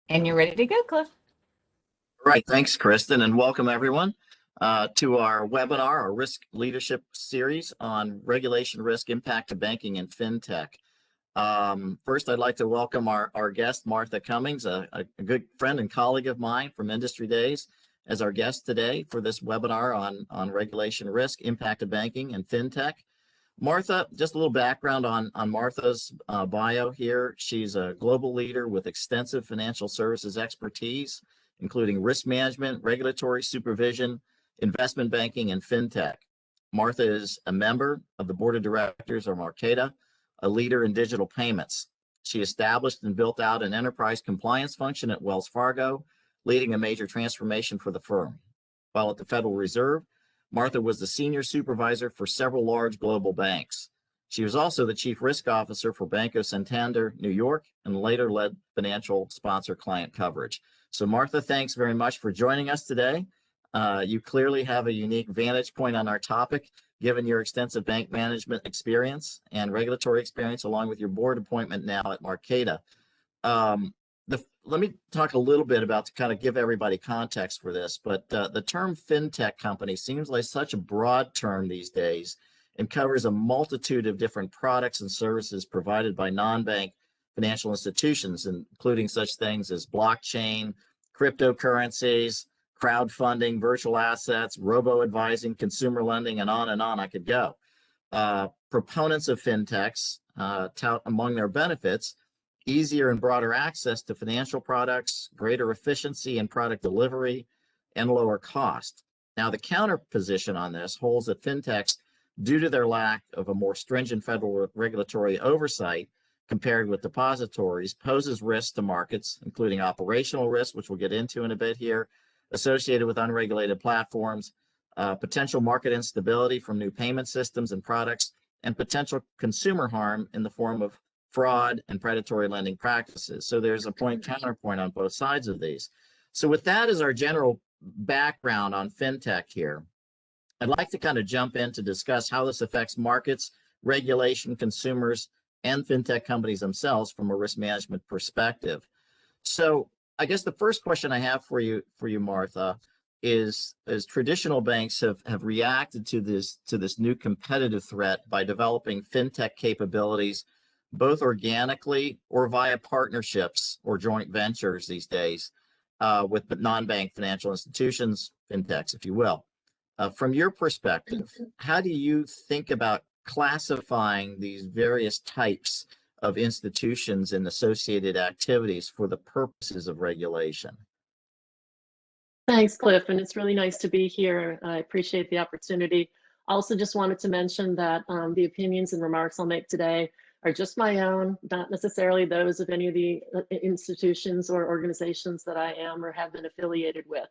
And you're ready to go, Cliff. Right. Thanks, Kristen, and welcome everyone to our webinar, our risk leadership series on regulation risk impact to banking and fintech. First, I'd like to welcome our guest, Martha Cummings, a good friend and colleague of mine from Industry Days, as our guest today for this webinar on regulation risk impact to banking and fintech. Martha, just a little background on Martha's bio here. She's a global leader with extensive financial services expertise, including risk management, regulatory supervision, investment banking, and fintech. Martha is a member of the board of directors of Marqeta, a leader in digital payments. She established and built out an enterprise compliance function at Wells Fargo, leading a major transformation for the firm. While at the Federal Reserve, Martha was the senior supervisor for several large global banks. She was also the chief risk officer for Banco Santander, New York, and later led financial sponsor client coverage. So Martha, thanks very much for joining us today. You clearly have a unique vantage point on our topic, given your extensive bank management experience and regulatory experience, along with your board appointment now at Marqeta. Let me talk a little bit about to kind of give everybody context for this, but the term fintech company seems like such a broad term these days and covers a multitude of different products and services provided by non-bank financial institutions, including such things as blockchain, cryptocurrencies, crowdfunding, virtual assets, robo-advising, consumer lending, and on I could go. Proponents of fintechs tout among their benefits easier and broader access to financial products, greater efficiency in product delivery, and lower cost. Now, the counter position on this holds that fintechs, due to their lack of a more stringent federal regulatory oversight compared with depositories, poses risks to markets, including operational risk, which we'll get into in a bit here, associated with unregulated platforms, potential market instability from new payment systems and products, and potential consumer harm in the form of fraud and predatory lending practices. So there's a counterpoint on both sides of these. So with that as our general background on fintech here, I'd like to kind of jump in to discuss how this affects markets, regulation, consumers, and fintech companies themselves from a risk management perspective. So I guess the first question I have for you, Martha, is as traditional banks have reacted to this new competitive threat by developing fintech capabilities, both organically or via partnerships or joint ventures these days with non-bank financial institutions, fintechs, if you will. From your perspective, how do you think about classifying these various types of institutions and associated activities for the purposes of regulation? Thanks, Cliff, and it's really nice to be here. I appreciate the opportunity. I also just wanted to mention that the opinions and remarks I'll make today are just my own, not necessarily those of any of the institutions or organizations that I am or have been affiliated with.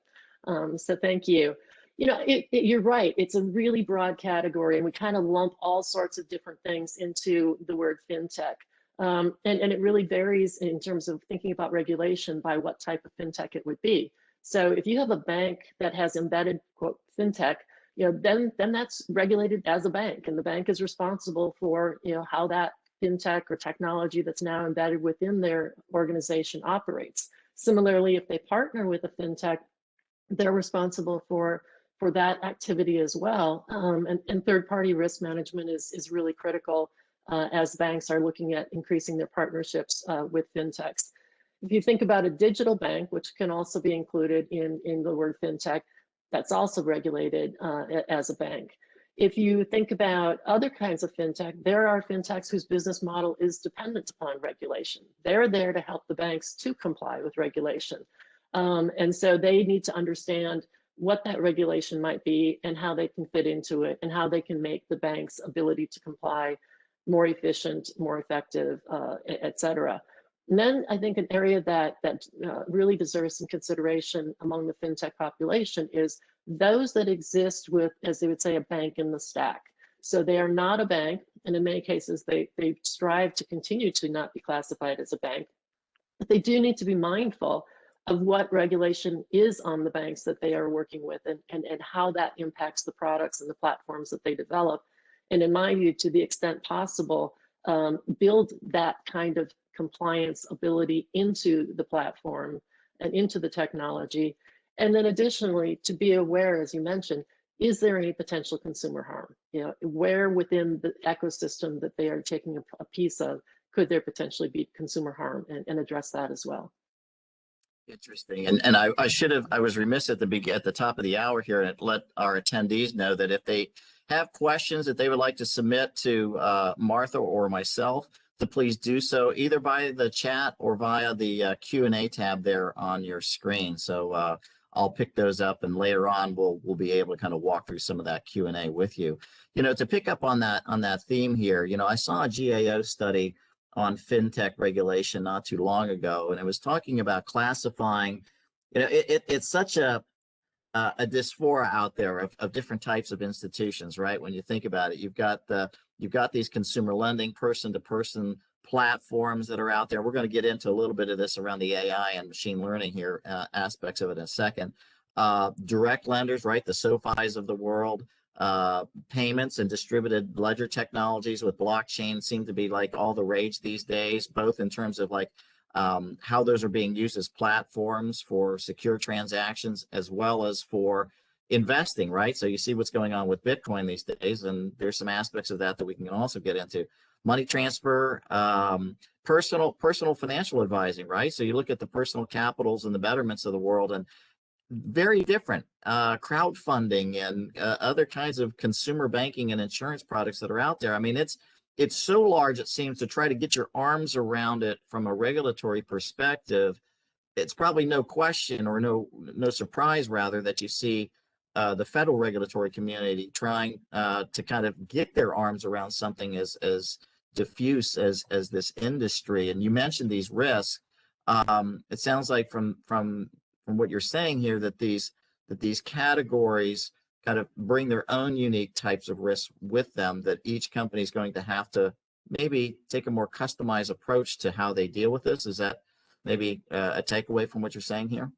So thank you. You know, you're right, it's a really broad category, and we kind of lump all sorts of different things into the word fintech. And it really varies in terms of thinking about regulation by what type of fintech it would be. So if you have a bank that has embedded, quote, fintech, you know, then that's regulated as a bank, and the bank is responsible for, you know, how that fintech or technology that's now embedded within their organization operates. Similarly, if they partner with a fintech, they're responsible for that activity as well. And third-party risk management is really critical as banks are looking at increasing their partnerships with fintechs. If you think about a digital bank, which can also be included in the word fintech, that's also regulated as a bank. If you think about other kinds of fintech, there are fintechs whose business model is dependent upon regulation. They're there to help the banks to comply with regulation. And so they need to understand what that regulation might be and how they can fit into it and how they can make the bank's ability to comply more efficient, more effective, et cetera. And then I think an area that really deserves some consideration among the fintech population is those that exist with, as they would say, a bank in the stack. So they are not a bank, and in many cases they strive to continue to not be classified as a bank. But they do need to be mindful of what regulation is on the banks that they are working with and how that impacts the products and the platforms that they develop. And in my view, to the extent possible, build that kind of compliance ability into the platform and into the technology. And then additionally, to be aware, as you mentioned, is there any potential consumer harm? Where within the ecosystem that they are taking a piece of, could there potentially be consumer harm, and address that as well? Interesting. And I was remiss at the top of the hour here and let our attendees know that if they have questions that they would like to submit to Martha or myself, to please do so either by the chat or via the Q&A tab there on your screen. So I'll pick those up, and later on we'll be able to kind of walk through some of that Q&A with you. To pick up on that theme here, I saw a GAO study on fintech regulation not too long ago, and it was talking about classifying. It's such a dysphoria out there of different types of institutions, right? When you think about it, you've got these consumer lending, person-to-person platforms that are out there. We're going to get into a little bit of this around the AI and machine learning here, aspects of it in a second. Direct lenders, right? The SoFis of the world. Payments and distributed ledger technologies with blockchain seem to be like all the rage these days, both in terms of like how those are being used as platforms for secure transactions as well as for investing, right? So you see what's going on with Bitcoin these days, and there's some aspects of that we can also get into. Money transfer, personal financial advising, right? So you look at the Personal Capitals and the Betterments of the world, and very different. Crowdfunding and other kinds of consumer banking and insurance products that are out there. I mean, it's so large, it seems, to try to get your arms around it from a regulatory perspective. It's probably no question, or no surprise rather, that you see the federal regulatory community trying to kind of get their arms around something as diffuse as this industry. And you mentioned these risks. It sounds like from what you're saying here that these categories kind of bring their own unique types of risks with them, that each company is going to have to maybe take a more customized approach to how they deal with this. Is that maybe a takeaway from what you're saying here?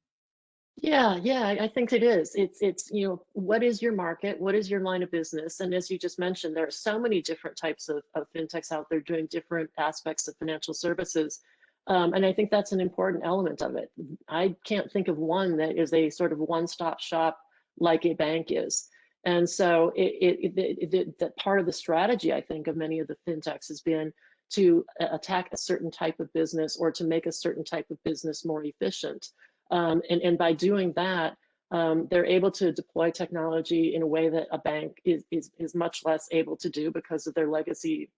Yeah, I think it is. It's what is your market? What is your line of business? And as you just mentioned, there are so many different types of fintechs out there doing different aspects of financial services. And I think that's an important element of it. I can't think of one that is a sort of one-stop shop like a bank is. And so that part of the strategy, I think, of many of the fintechs has been to attack a certain type of business, or to make a certain type of business more efficient. And by doing that, they're able to deploy technology in a way that a bank is much less able to do, because of their legacy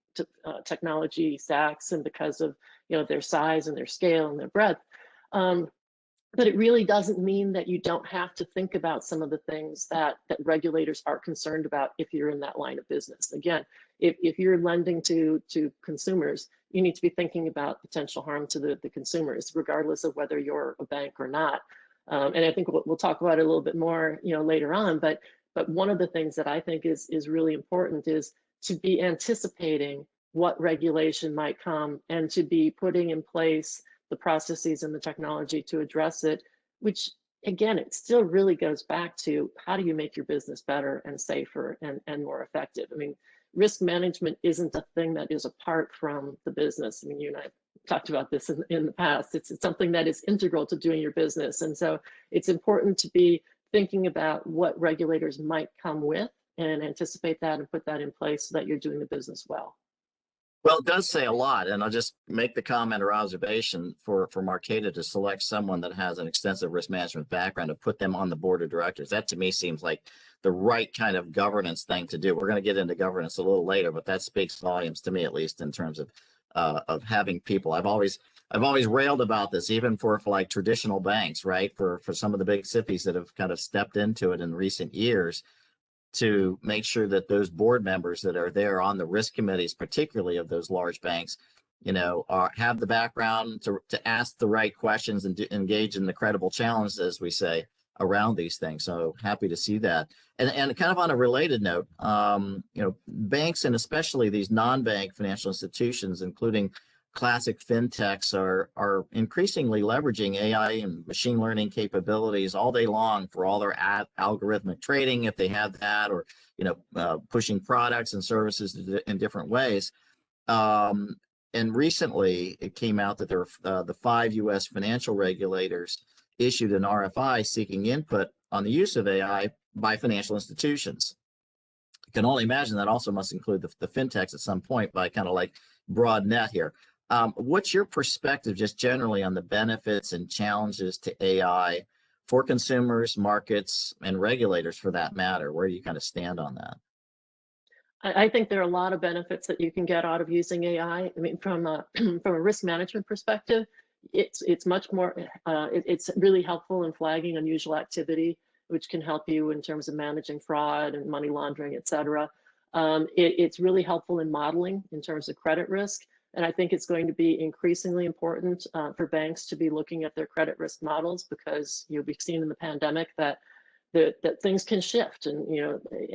technology stacks, and because of their size and their scale and their breadth. But it really doesn't mean that you don't have to think about some of the things that regulators are concerned about if you're in that line of business. Again, if you're lending to consumers, you need to be thinking about potential harm to the consumers, regardless of whether you're a bank or not. And I think we'll talk about it a little bit more later on. But one of the things that I think is really important is to be anticipating what regulation might come, and to be putting in place the processes and the technology to address it, which again, it still really goes back to, how do you make your business better and safer and more effective? I mean, risk management isn't a thing that is apart from the business. I mean, you and I talked about this in the past. It's something that is integral to doing your business. And so it's important to be thinking about what regulators might come with, and anticipate that and put that in place so that you're doing the business well. Well, it does say a lot, and I'll just make the comment or observation for Marqeta to select someone that has an extensive risk management background, to put them on the board of directors. That to me seems like the right kind of governance thing to do. We're going to get into governance a little later, but that speaks volumes to me, at least in terms of having people. I've always railed about this, even for like traditional banks, right? For some of the big SIFIs that have kind of stepped into it in recent years, to make sure that those board members that are there on the risk committees, particularly of those large banks, have the background to ask the right questions and to engage in the credible challenge, as we say, around these things. So happy to see that. And kind of on a related note, banks, and especially these non-bank financial institutions, including classic fintechs, are increasingly leveraging AI and machine learning capabilities all day long for all their algorithmic trading, if they have that, or pushing products and services in different ways. and recently it came out that there were the 5 U.S. financial regulators issued an RFI seeking input on the use of AI by financial institutions. You can only imagine that also must include the fintechs at some point by kind of like broad net here. What's your perspective just generally on the benefits and challenges to AI for consumers, markets, and regulators for that matter? Where do you kind of stand on that? I think there are a lot of benefits that you can get out of using AI. I mean, from a from a risk management perspective, it's much more. It's really helpful in flagging unusual activity, which can help you in terms of managing fraud and money laundering, et cetera. It's really helpful in modeling in terms of credit risk, and I think it's going to be increasingly important for banks to be looking at their credit risk models because we've seen in the pandemic that that things can shift, and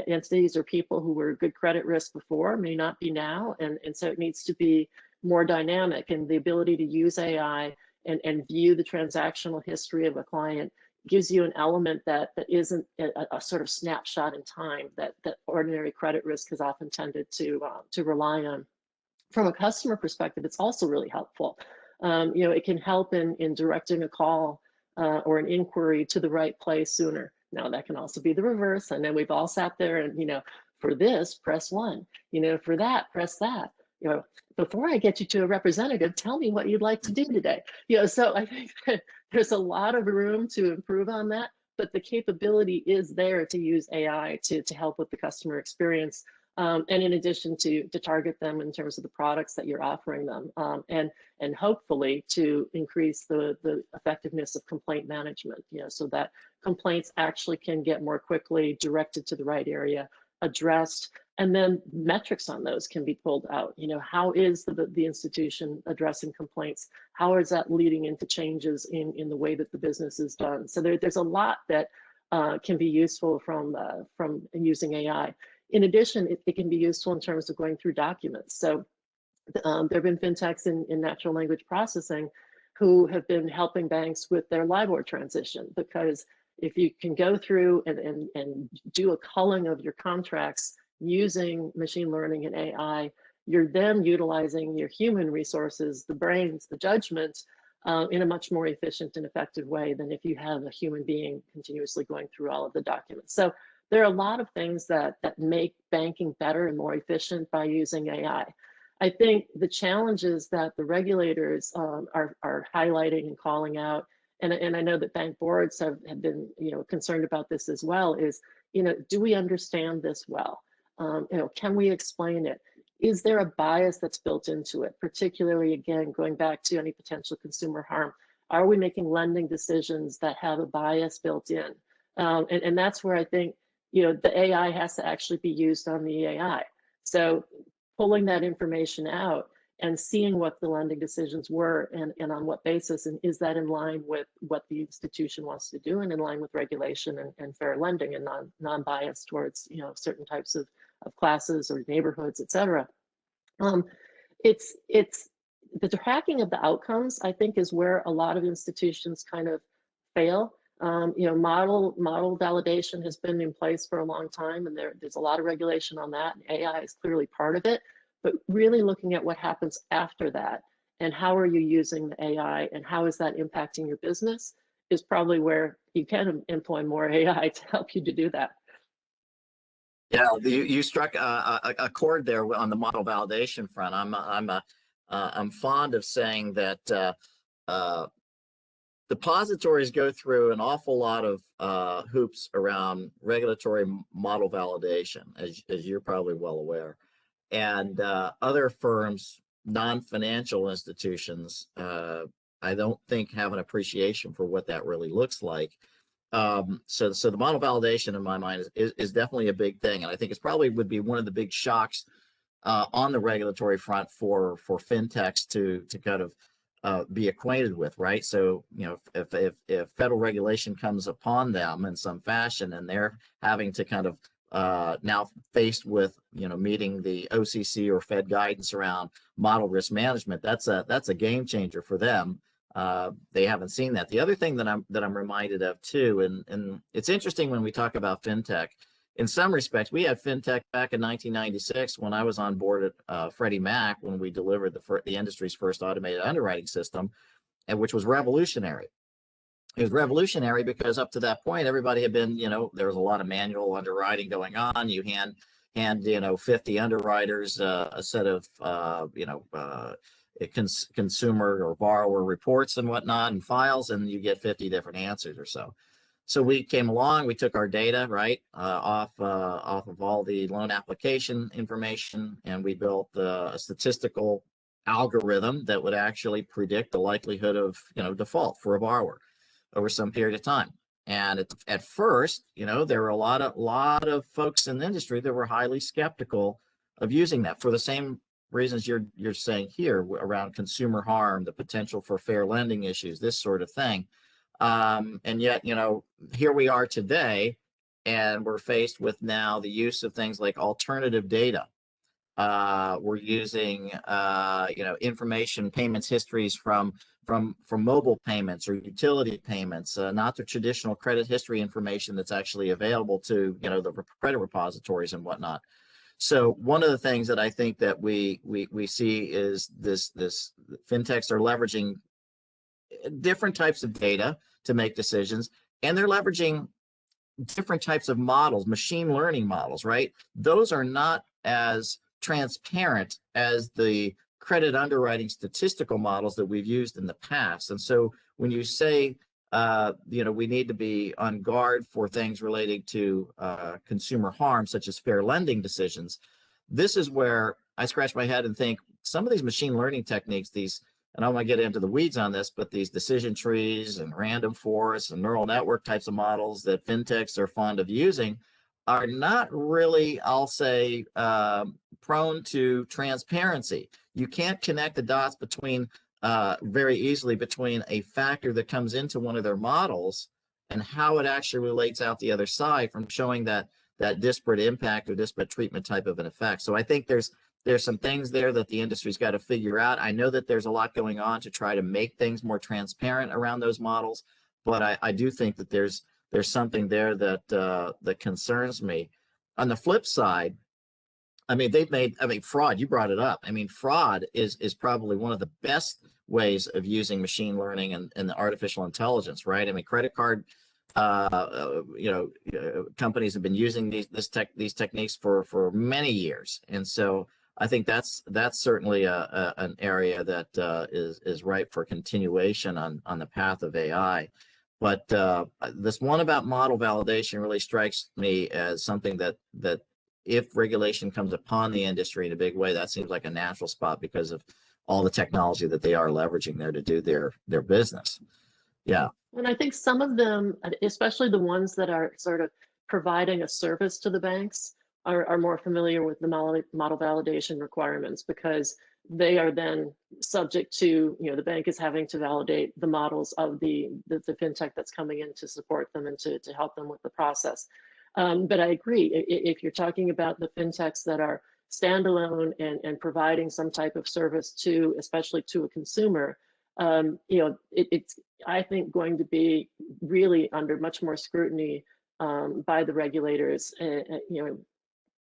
entities or people who were good credit risk before may not be now, and so it needs to be more dynamic, and the ability to use AI and view the transactional history of a client gives you an element that isn't a sort of snapshot in time that ordinary credit risk has often tended to rely on. From a customer perspective, it's also really helpful. It can help in directing a call or an inquiry to the right place sooner. Now that can also be the reverse. And then we've all sat there and, for this, press 1, for that, press that. Before I get you to a representative, tell me what you'd like to do today. So I think that there's a lot of room to improve on that, but the capability is there to use AI to help with the customer experience. And in addition to target them in terms of the products that you're offering them, and hopefully to increase the effectiveness of complaint management, so that complaints actually can get more quickly directed to the right area, addressed, and then metrics on those can be pulled out. How is the institution addressing complaints? How is that leading into changes in the way that the business is done? So there's a lot that can be useful from using AI. In addition, it can be useful in terms of going through documents. So there have been fintechs in natural language processing who have been helping banks with their LIBOR transition, because if you can go through and do a culling of your contracts using machine learning and AI, you're then utilizing your human resources, the brains, the judgment, in a much more efficient and effective way than if you have a human being continuously going through all of the documents. So there are a lot of things that make banking better and more efficient by using AI. I think the challenges that the regulators are highlighting and calling out, and I know that bank boards have been concerned about this as well, is do we understand this well? Can we explain it? Is there a bias that's built into it? Particularly, again, going back to any potential consumer harm, are we making lending decisions that have a bias built in? And that's where I think the AI has to actually be used on the AI. So pulling that information out and seeing what the lending decisions were and on what basis, and is that in line with what the institution wants to do and in line with regulation and fair lending and non-bias towards certain types of classes or neighborhoods, et cetera. It's the tracking of the outcomes, I think, is where a lot of institutions kind of fail. Model validation has been in place for a long time, and there's a lot of regulation on that, and AI is clearly part of it. But really looking at what happens after that, and how are you using the AI, and how is that impacting your business, is probably where you can employ more AI to help you to do that. Yeah, you struck a chord there on the model validation front. I'm fond of saying that depositories go through an awful lot of hoops around regulatory model validation, as you're probably well aware. And other firms, non-financial institutions, I don't think have an appreciation for what that really looks like. So the model validation in my mind is definitely a big thing. And I think it's probably would be one of the big shocks on the regulatory front for fintechs to kind of be acquainted with, right? So, if federal regulation comes upon them in some fashion and they're having to kind of now faced with, meeting the OCC or Fed guidance around model risk management, that's a game changer for them. They haven't seen that. The other thing that I'm reminded of too, and it's interesting when we talk about fintech, in some respects, we had fintech back in 1996 when I was on board at Freddie Mac, when we delivered the industry's first automated underwriting system, and which was revolutionary. It was revolutionary because up to that point, everybody had been, there was a lot of manual underwriting going on. You hand 50 underwriters a set of, consumer or borrower reports and whatnot and files, and you get 50 different answers or so. So we came along, we took our data, right, off of all the loan application information, and we built a statistical algorithm that would actually predict the likelihood of, default for a borrower over some period of time. And at first, there were a lot of folks in the industry that were highly skeptical of using that for the same reasons you're saying here around consumer harm, the potential for fair lending issues, this sort of thing. And yet, here we are today, and we're faced with now the use of things like alternative data. We're using, information payments histories from mobile payments or utility payments, not the traditional credit history information that's actually available to, the credit repositories and whatnot. So one of the things that I think that we see is this fintechs are leveraging different types of data to make decisions, and they're leveraging different types of models, machine learning models, right? Those are not as transparent as the credit underwriting statistical models that we've used in the past. And so when you say, we need to be on guard for things relating to consumer harm, such as fair lending decisions, this is where I scratch my head and think some of these machine learning techniques, and I don't want to get into the weeds on this, but these decision trees and random forests and neural network types of models that fintechs are fond of using are not really, I'll say, prone to transparency. You can't connect the dots very easily between a factor that comes into one of their models and how it actually relates out the other side from showing that disparate impact or disparate treatment type of an effect. So I think there's some things there that the industry's got to figure out. I know that there's a lot going on to try to make things more transparent around those models, but I do think that there's something there that concerns me. On the flip side, fraud, you brought it up. Fraud is probably one of the best ways of using machine learning and the artificial intelligence, right? Credit card companies have been using these techniques for many years, and so I think that's certainly an area that is ripe for continuation on the path of AI. But this one about model validation really strikes me as something that if regulation comes upon the industry in a big way, that seems like a natural spot because of all the technology that they are leveraging there to do their business. Yeah. And I think some of them, especially the ones that are sort of providing a service to the banks, are more familiar with the model validation requirements, because they are then subject to, the bank is having to validate the models of the fintech that's coming in to support them and to help them with the process. But I agree, if you're talking about the fintechs that are standalone and providing some type of service to, especially to a consumer, it's, I think, going to be really under much more scrutiny by the regulators,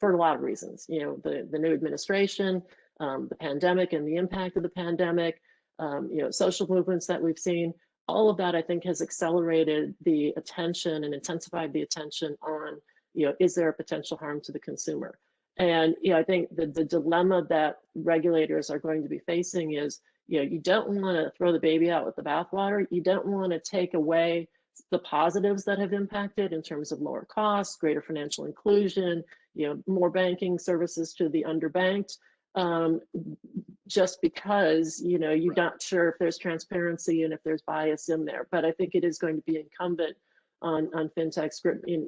for a lot of reasons. The new administration, the pandemic and the impact of the pandemic, social movements that we've seen, all of that, I think, has accelerated the attention and intensified the attention on, is there a potential harm to the consumer? And I think the dilemma that regulators are going to be facing is, you don't want to throw the baby out with the bathwater. You don't want to take away the positives that have impacted in terms of lower costs, greater financial inclusion, more banking services to the underbanked, just because, you're not sure if there's transparency and if there's bias in there. But I think it is going to be incumbent on fintechs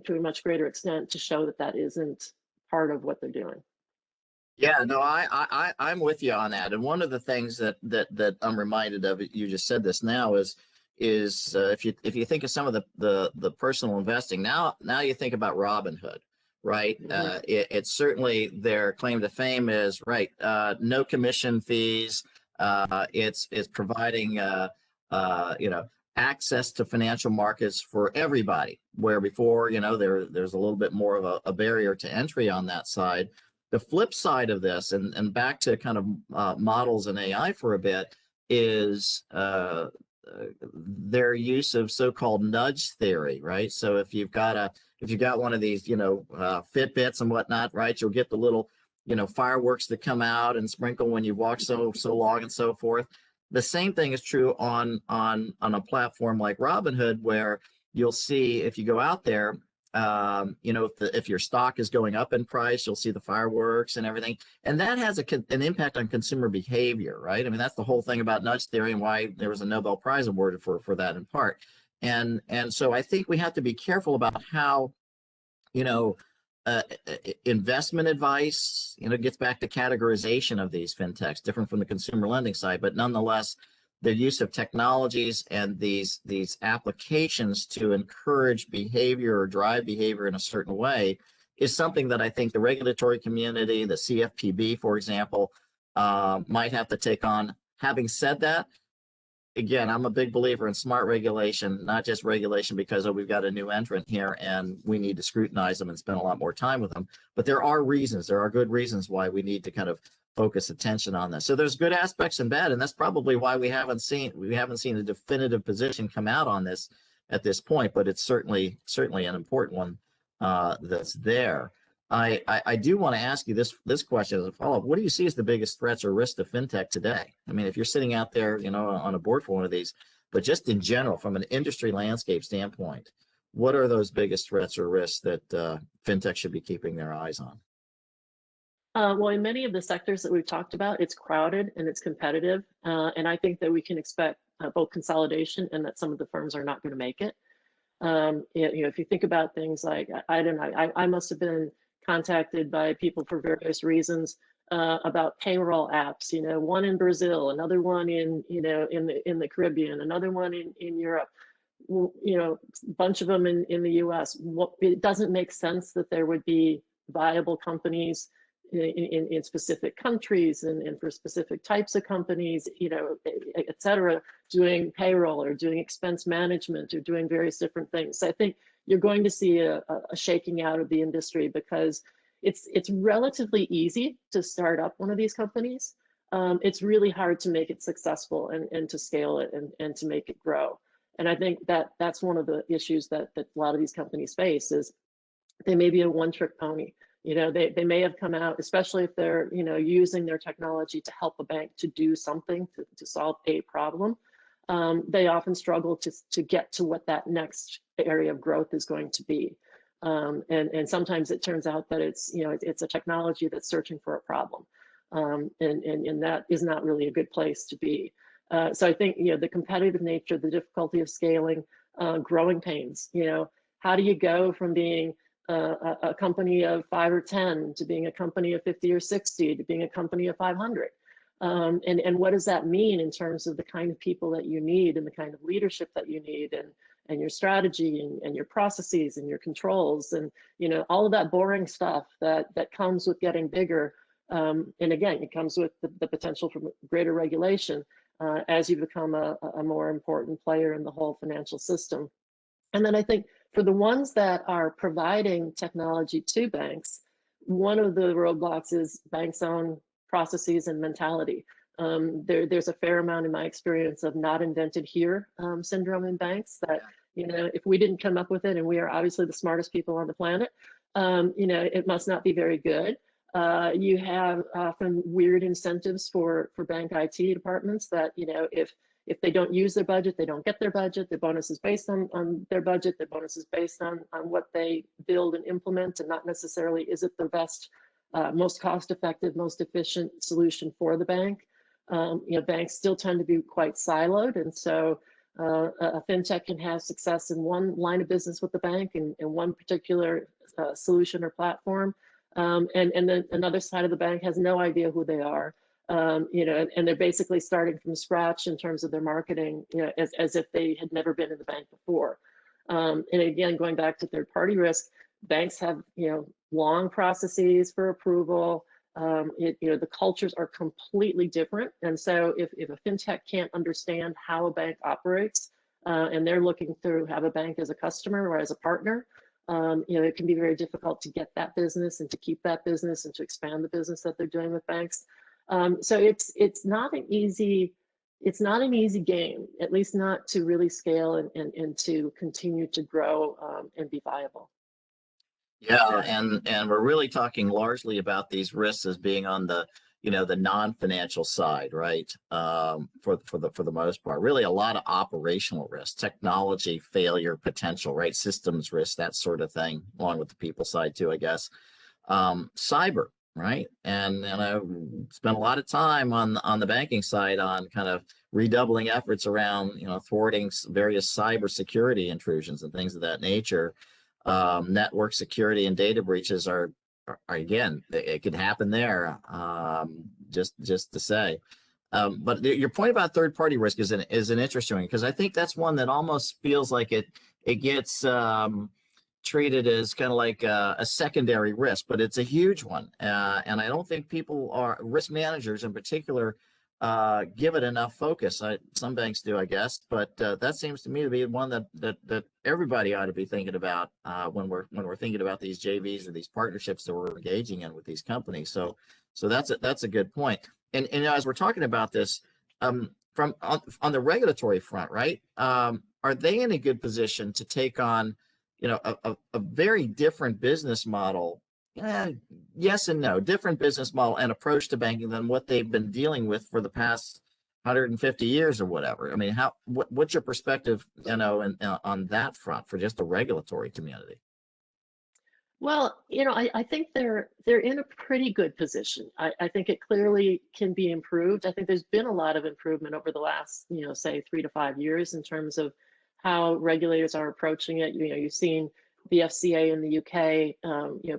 to a much greater extent to show that isn't part of what they're doing. Yeah, no, I'm with you on that. And one of the things that I'm reminded of, you just said this now, is if you think of some of the personal investing, now you think about Robinhood, right? Mm-hmm. It's certainly their claim to fame is, right, no commission fees. It's providing access to financial markets for everybody, where before, there's a little bit more of a barrier to entry on that side. The flip side of this, and back to kind of models and AI for a bit, is their use of so-called nudge theory, right? So if you've got one of these, Fitbits and whatnot, right, you'll get the little, fireworks that come out and sprinkle when you walk so long and so forth. The same thing is true on a platform like Robinhood, where you'll see if you go out there, if your stock is going up in price, you'll see the fireworks and everything, and that has an impact on consumer behavior, right? I mean, that's the whole thing about nudge theory and why there was a Nobel Prize awarded for that in part. And so I think we have to be careful about how, you know, investment advice, gets back to categorization of these fintechs, different from the consumer lending side, but nonetheless, the use of technologies and these applications to encourage behavior or drive behavior in a certain way is something that I think the regulatory community, the CFPB, for example, might have to take on. Having said that, again, I'm a big believer in smart regulation, not just regulation because, we've got a new entrant here and we need to scrutinize them and spend a lot more time with them. But there are good reasons why we need to kind of focus attention on this. So there's good aspects and bad, and that's probably why we haven't seen a definitive position come out on this at this point. But it's certainly an important one that's there. I do want to ask you this question as a follow-up. What do you see as the biggest threats or risks to fintech today? I mean, if you're sitting out there, on a board for one of these, but just in general, from an industry landscape standpoint, what are those biggest threats or risks that fintech should be keeping their eyes on? Well, in many of the sectors that we've talked about, it's crowded and it's competitive, and I think that we can expect both consolidation and that some of the firms are not going to make it. If you think about things like, I don't know, I must have been contacted by people for various reasons about payroll apps. One in Brazil, another one in the Caribbean, another one in Europe. A bunch of them in the U.S. It doesn't make sense that there would be viable companies in specific countries and for specific types of companies, et cetera, doing payroll or doing expense management or doing various different things. So I think you're going to see a shaking out of the industry because it's relatively easy to start up one of these companies. It's really hard to make it successful and to scale it and to make it grow. And I think that's one of the issues that a lot of these companies face is they may be a one-trick pony. They may have come out, especially if they're, using their technology to help a bank to do something to solve a problem. They often struggle to get to what that next area of growth is going to be. And sometimes it turns out that it's a technology that's searching for a problem. And that is not really a good place to be. So I think, the competitive nature, the difficulty of scaling, growing pains, how do you go from being a company of 5 or 10 to being a company of 50 or 60 to being a company of 500? And what does that mean in terms of the kind of people that you need and the kind of leadership that you need and your strategy and your processes and your controls and all of that boring stuff that comes with getting bigger. And again, it comes with the potential for greater regulation as you become a more important player in the whole financial system. And then I think for the ones that are providing technology to banks, one of the roadblocks is banks' own processes and mentality. There's a fair amount in my experience of not invented here syndrome in banks that, if we didn't come up with it, and we are obviously the smartest people on the planet, it must not be very good. You have often weird incentives for bank IT departments that, if they don't use their budget, they don't get their budget. Their bonus is based on their budget. Their bonus is based on what they build and implement, and not necessarily is it the best, most cost-effective, most efficient solution for the bank. Banks still tend to be quite siloed, and so a fintech can have success in one line of business with the bank and one particular solution or platform, and then another side of the bank has no idea who they are. And they're basically starting from scratch in terms of their marketing, as if they had never been in the bank before. And again, going back to third-party risk, banks have, long processes for approval. The cultures are completely different. And so if a fintech can't understand how a bank operates, and they're looking to have a bank as a customer or as a partner. It can be very difficult to get that business and to keep that business and to expand the business that they're doing with banks. So it's not an easy game, at least not to really scale and to continue to grow and be viable. Yeah, and we're really talking largely about these risks as being on the, the non-financial side, right? For the most part, really a lot of operational risk, technology failure potential, right? Systems risk, that sort of thing, along with the people side too, I guess. Cyber, right? And I spent a lot of time on the banking side on kind of redoubling efforts around, thwarting various cyber security intrusions and things of that nature. Network security and data breaches are again, it could happen there. Just to say, but your point about third-party risk is an interesting one, because I think that's one that almost feels like it gets treated as kind of like a secondary risk, but it's a huge one, and I don't think risk managers in particular give it enough focus. Some banks do, I guess, but that seems to me to be one that everybody ought to be thinking about when we're thinking about these JVs or these partnerships that we're engaging in with these companies. So that's a good point. And as we're talking about this, from on the regulatory front, right? Are they in a good position to take on, a very different business model? Yes and no. Different business model and approach to banking than what they've been dealing with for the past 150 years or whatever. I mean, what's your perspective, on that front for just the regulatory community? Well, I think they're in a pretty good position. I think it clearly can be improved. I think there's been a lot of improvement over the last, say 3 to 5 years in terms of how regulators are approaching it. You've seen the FCA in the UK,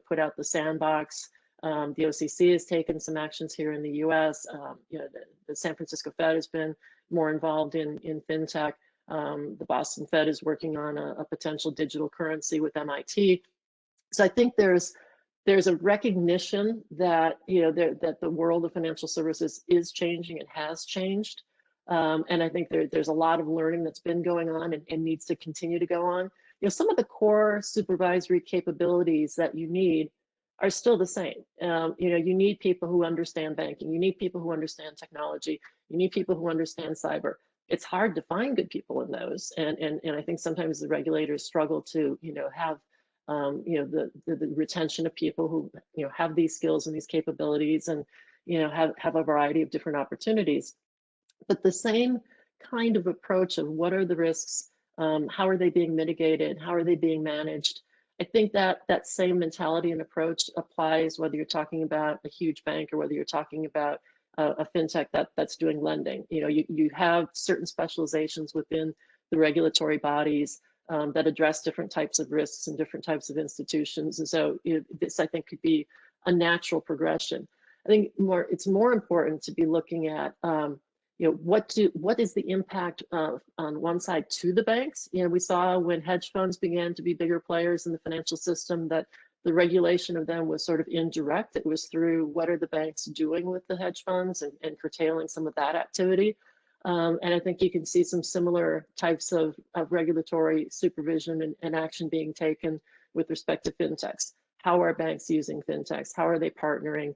put out the sandbox. The OCC has taken some actions here in the US. The San Francisco Fed has been more involved in fintech. The Boston Fed is working on a potential digital currency with MIT. So I think there's a recognition that that the world of financial services is changing and has changed, and I think there's a lot of learning that's been going on and needs to continue to go on. Some of the core supervisory capabilities that you need are still the same. You need people who understand banking. You need people who understand technology. You need people who understand cyber. It's hard to find good people in those, and I think sometimes the regulators struggle to have the retention of people who have these skills and these capabilities, and have a variety of different opportunities. But the same kind of approach of what are the risks, how are they being mitigated, how are they being managed, I think that same mentality and approach applies whether you're talking about a huge bank or whether you're talking about a fintech that's doing lending. You have certain specializations within the regulatory bodies that address different types of risks and different types of institutions. And so this, I think, could be a natural progression. I think it's more important to be looking at what is the impact on one side to the banks. We saw when hedge funds began to be bigger players in the financial system that the regulation of them was sort of indirect. It was through what are the banks doing with the hedge funds and curtailing some of that activity. And I think you can see some similar types of regulatory supervision and action being taken with respect to fintechs. How are banks using fintechs? How are they partnering?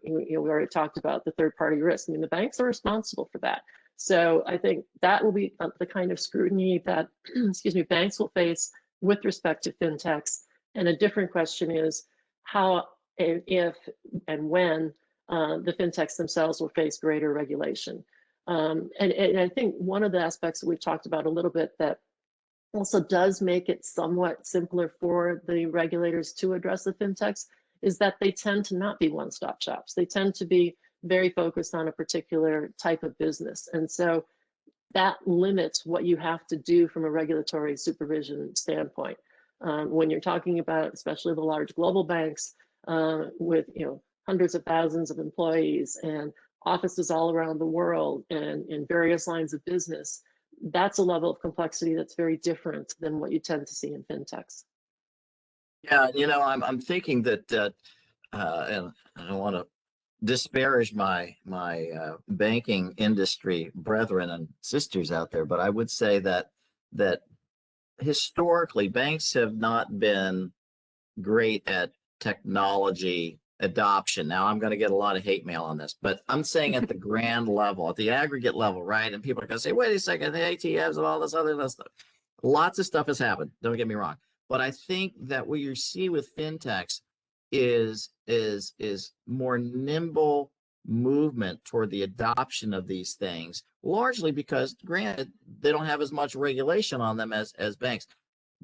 We already talked about the third-party risk. I mean, the banks are responsible for that. So I think that will be the kind of scrutiny that, excuse me, banks will face with respect to fintechs. And a different question is how, if, and when the fintechs themselves will face greater regulation. And I think one of the aspects that we've talked about a little bit that also does make it somewhat simpler for the regulators to address the fintechs is that they tend to not be one-stop shops. They tend to be very focused on a particular type of business. And so that limits what you have to do from a regulatory supervision standpoint. When you're talking about, especially the large global banks with hundreds of thousands of employees and offices all around the world and in various lines of business, that's a level of complexity that's very different than what you tend to see in fintechs. Yeah, I'm thinking that, and I don't want to disparage my banking industry brethren and sisters out there, but I would say that that historically banks have not been great at technology adoption. Now, I'm going to get a lot of hate mail on this, but I'm saying at the grand level, at the aggregate level, right? And people are going to say, wait a second, the ATMs and all this other stuff. Lots of stuff has happened. Don't get me wrong. But I think that what you see with fintechs is more nimble movement toward the adoption of these things, largely because, granted, they don't have as much regulation on them as banks.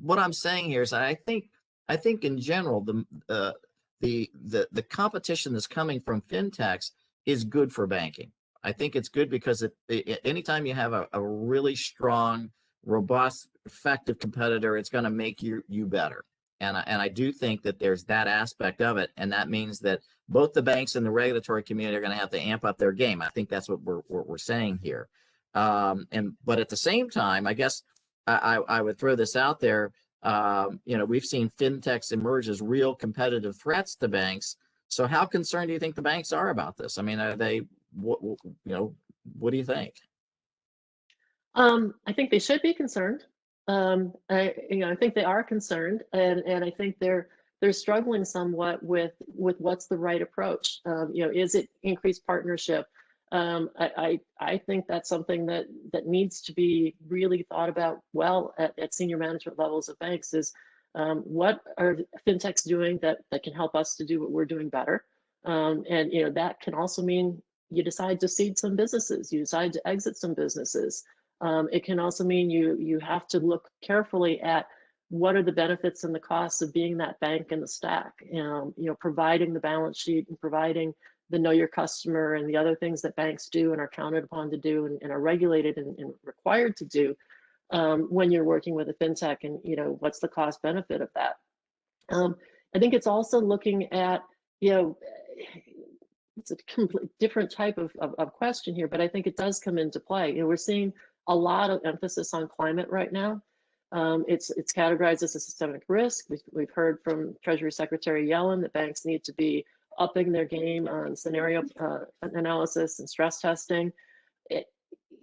What I'm saying here is I think in general the competition that's coming from fintechs is good for banking. I think it's good because anytime you have a really strong, robust, effective competitor, it's going to make you better. And I do think that there's that aspect of it, and that means that both the banks and the regulatory community are going to have to amp up their game. I think that's what we're saying here. But at the same time, I guess I would throw this out there. We've seen fintechs emerge as real competitive threats to banks. So how concerned do you think the banks are about this? I mean, are they, what do you think? I think they should be concerned. I think they are concerned, and I think they're struggling somewhat with what's the right approach. Is it increased partnership? I think that's something that needs to be really thought about well at senior management levels of banks. Is what are fintechs doing that can help us to do what we're doing better? And that can also mean you decide to seed some businesses, you decide to exit some businesses. It can also mean you have to look carefully at what are the benefits and the costs of being that bank in the stack. Providing the balance sheet and providing the know your customer and the other things that banks do and are counted upon to do and are regulated and required to do when you're working with a fintech, and what's the cost benefit of that. I think it's also looking at it's a complete different type of question here, but I think it does come into play. We're seeing a lot of emphasis on climate right now. It's categorized as a systemic risk. We've heard from Treasury Secretary Yellen that banks need to be upping their game on scenario analysis and stress testing.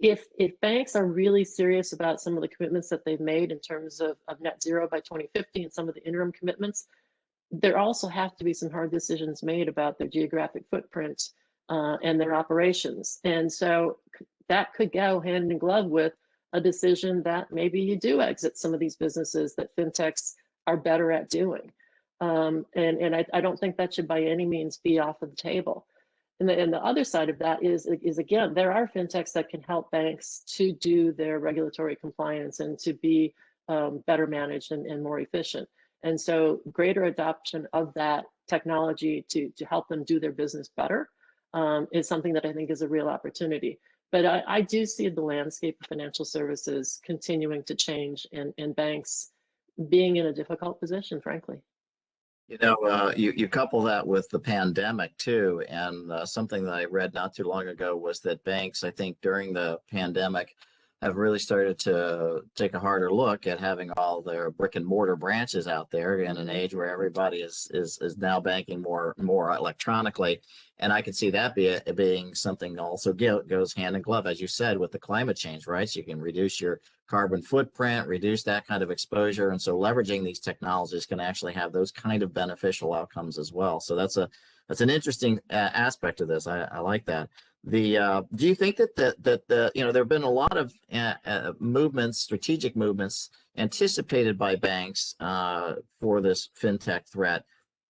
If banks are really serious about some of the commitments that they've made in terms of net zero by 2050 and some of the interim commitments, there also have to be some hard decisions made about their geographic footprint and their operations. And so that could go hand in glove with a decision that maybe you do exit some of these businesses that fintechs are better at doing. And I don't think that should by any means be off of the table. And the other side of that is again, there are fintechs that can help banks to do their regulatory compliance and to be better managed and more efficient. And so greater adoption of that technology to help them do their business better is something that I think is a real opportunity. But I do see the landscape of financial services continuing to change and banks being in a difficult position, frankly. You couple that with the pandemic too, and something that I read not too long ago was that banks, I think during the pandemic, have really started to take a harder look at having all their brick and mortar branches out there in an age where everybody is now banking more electronically. And I could see that being something also goes hand in glove, as you said, with the climate change, right? So you can reduce your carbon footprint, reduce that kind of exposure. And so leveraging these technologies can actually have those kind of beneficial outcomes as well. So that's an interesting aspect of this. I like that. Do you think that there have been a lot of movements, strategic movements anticipated by banks for this fintech threat,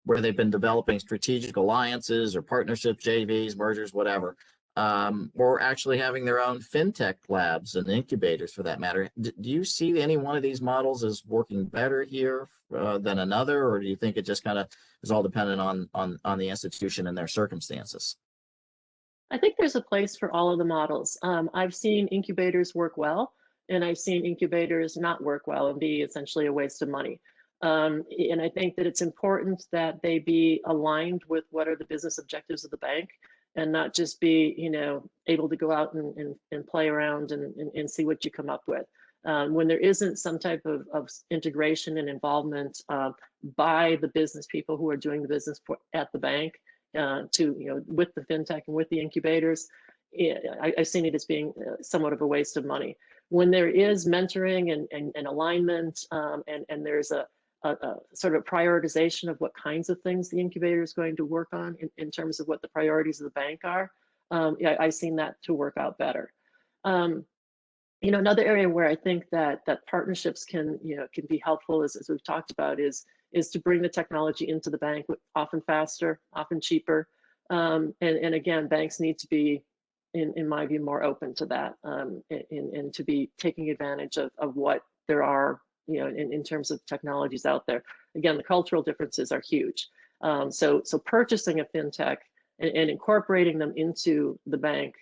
where they've been developing strategic alliances or partnerships, JVs, mergers, whatever, or actually having their own fintech labs and incubators for that matter? Do you see any one of these models as working better here than another, or do you think it just kind of is all dependent on the institution and their circumstances? I think there's a place for all of the models. I've seen incubators work well, and I've seen incubators not work well and be essentially a waste of money. And I think that it's important that they be aligned with what are the business objectives of the bank, and not just be, able to go out and play around and see what you come up with. When there isn't some type of integration and involvement by the business people who are doing the business at the bank, with the fintech and with the incubators, I've seen it as being somewhat of a waste of money. when there is mentoring and alignment, and there's a sort of prioritization of what kinds of things the incubator is going to work on in terms of what the priorities of the bank are, yeah, I've seen that to work out better. Another area where I think that partnerships can be helpful, as we've talked about, is to bring the technology into the bank, often faster, often cheaper. And again, banks need to be, in my view, more open to that, and to be taking advantage of what there are, in terms of technologies out there. Again, the cultural differences are huge. So purchasing a fintech and incorporating them into the bank,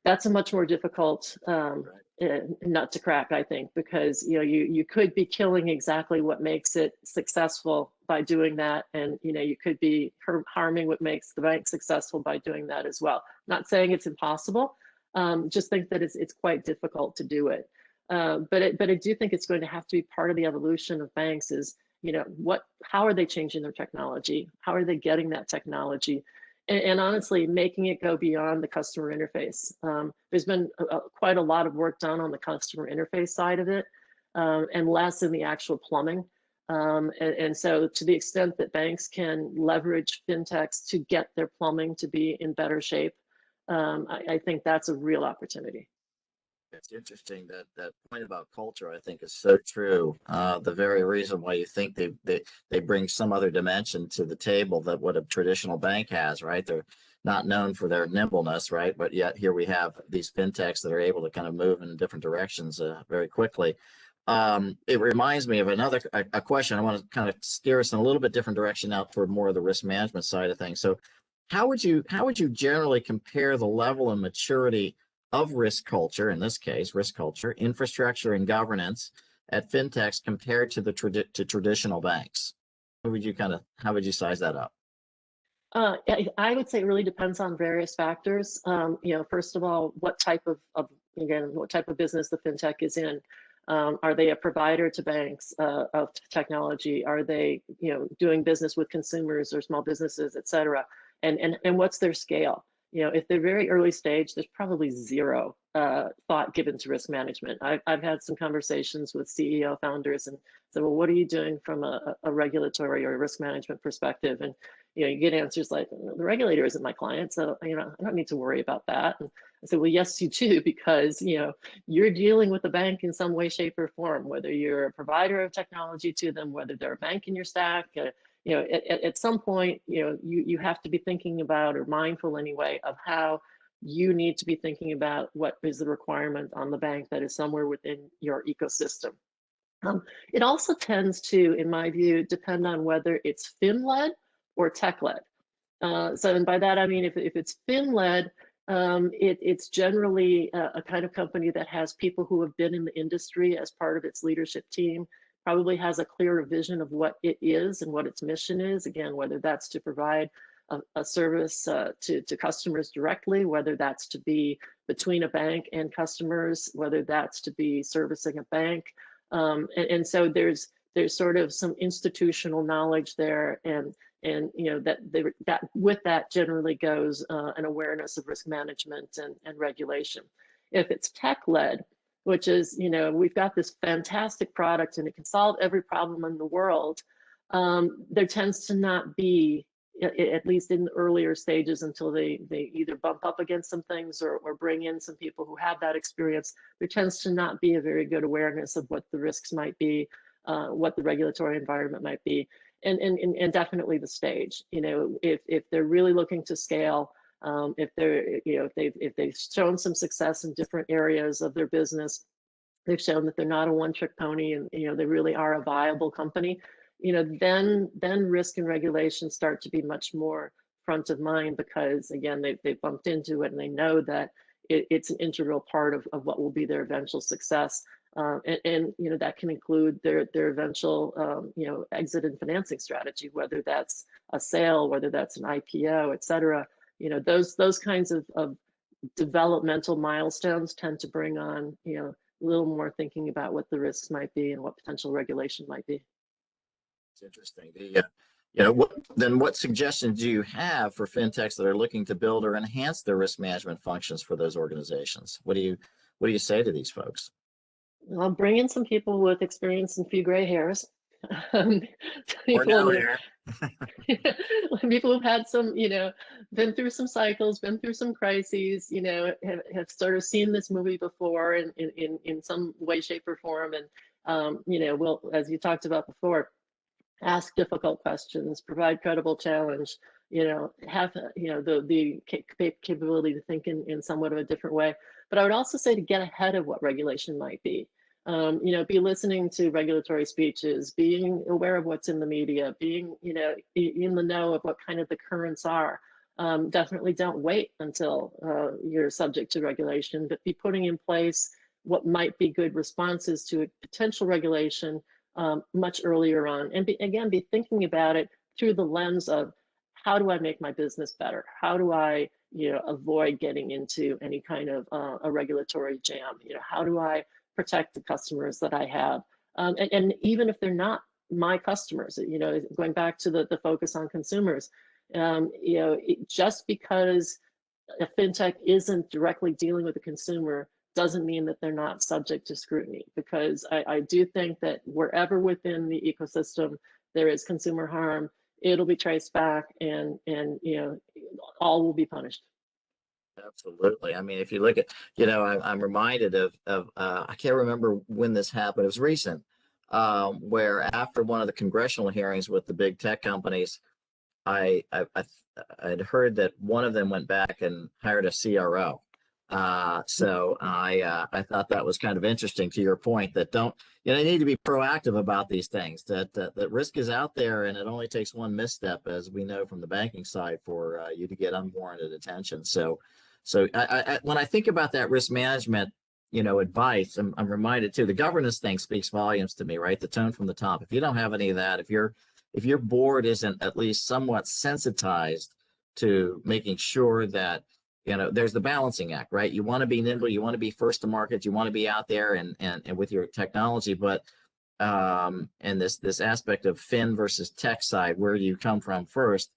that's a much more difficult nut to crack, I think, because you could be killing exactly what makes it successful by doing that, and you could be harming what makes the bank successful by doing that as well. Not saying it's impossible, just think that it's quite difficult to do it. But I do think it's going to have to be part of the evolution of banks. Is how are they changing their technology? How are they getting that technology? And honestly, making it go beyond the customer interface. There's been quite a lot of work done on the customer interface side of it, and less in the actual plumbing. And so to the extent that banks can leverage fintechs to get their plumbing to be in better shape, I think that's a real opportunity. It's interesting that point about culture, I think, is so true. The very reason why you think they bring some other dimension to the table that what a traditional bank has, right? They're not known for their nimbleness, right? But yet here we have these fintechs that are able to kind of move in different directions very quickly. It reminds me of a question. I want to kind of steer us in a little bit different direction out for more of the risk management side of things. So how would you generally compare the level of maturity of risk culture, in this case, risk culture, infrastructure, and governance at fintechs compared to traditional banks? How would you size that up? I would say it really depends on various factors. First of all, what type of business the fintech is in. Are they a provider to banks of technology? Are they, doing business with consumers or small businesses, et cetera? And what's their scale? If they're very early stage, there's probably zero thought given to risk management. I've had some conversations with CEO founders and said, well, what are you doing from a regulatory or risk management perspective? And you get answers like, the regulator isn't my client, so I don't need to worry about that. And I said, well, yes, you do, because you're dealing with a bank in some way, shape, or form, whether you're a provider of technology to them, whether they're a bank in your stack. At some point, you have to be thinking about, or mindful anyway, of how you need to be thinking about what is the requirement on the bank that is somewhere within your ecosystem. It also tends to, in my view, depend on whether it's fin-led or tech-led. And by that, I mean, if it's fin-led, it's generally a kind of company that has people who have been in the industry as part of its leadership team, probably has a clearer vision of what it is and what its mission is. Again, whether that's to provide a service to customers directly, whether that's to be between a bank and customers, whether that's to be servicing a bank. And so there's sort of some institutional knowledge there, and that with that generally goes an awareness of risk management and regulation. If it's tech-led, which is, we've got this fantastic product and it can solve every problem in the world, there tends to not be, at least in the earlier stages, until they either bump up against some things or bring in some people who have that experience, there tends to not be a very good awareness of what the risks might be, what the regulatory environment might be, and definitely the stage. If they're really looking to scale, if they've shown some success in different areas of their business, they've shown that they're not a one-trick pony, and they really are a viable company, then risk and regulation start to be much more front of mind, because again, they've bumped into it and they know that it's an integral part of what will be their eventual success. And that can include their eventual exit and financing strategy, whether that's a sale, whether that's an IPO, et cetera. Those kinds of developmental milestones tend to bring on a little more thinking about what the risks might be and what potential regulation might be. It's interesting. What suggestions do you have for fintechs that are looking to build or enhance their risk management functions for those organizations? What do what do you say to these folks? I'll bring in some people with experience and few gray hairs. Um, Or people no who hair? people who've had some, been through some cycles, been through some crises, have sort of seen this movie before in some way, shape, or form. And, will, as you talked about before, ask difficult questions, provide credible challenge, have, the capability to think in somewhat of a different way. But I would also say to get ahead of what regulation might be. Be listening to regulatory speeches, being aware of what's in the media, being, in the know of what kind of the currents are. Definitely don't wait until you're subject to regulation, but be putting in place what might be good responses to a potential regulation much earlier on. And be thinking about it through the lens of how do I make my business better? How do I, avoid getting into any kind of a regulatory jam? How do I protect the customers that I have? And even if they're not my customers, going back to the focus on consumers, just because a fintech isn't directly dealing with the consumer doesn't mean that they're not subject to scrutiny, because I do think that wherever within the ecosystem there is consumer harm, it'll be traced back, and all will be punished. Absolutely. I mean, if you look at, I'm reminded of I can't remember when this happened. It was recent, where after one of the congressional hearings with the big tech companies, I'd heard that one of them went back and hired a CRO. So I thought that was kind of interesting, to your point, that you need to be proactive about these things, that risk is out there, and it only takes one misstep, as we know from the banking side, for you to get unwarranted attention. So when I think about that risk management, advice, I'm reminded too, the governance thing speaks volumes to me, right? The tone from the top. If you don't have any of that, if your board isn't at least somewhat sensitized to making sure that, there's the balancing act, right? You want to be nimble, you want to be first to market, you want to be out there and with your technology, but and this aspect of fin versus tech side, where do you come from first?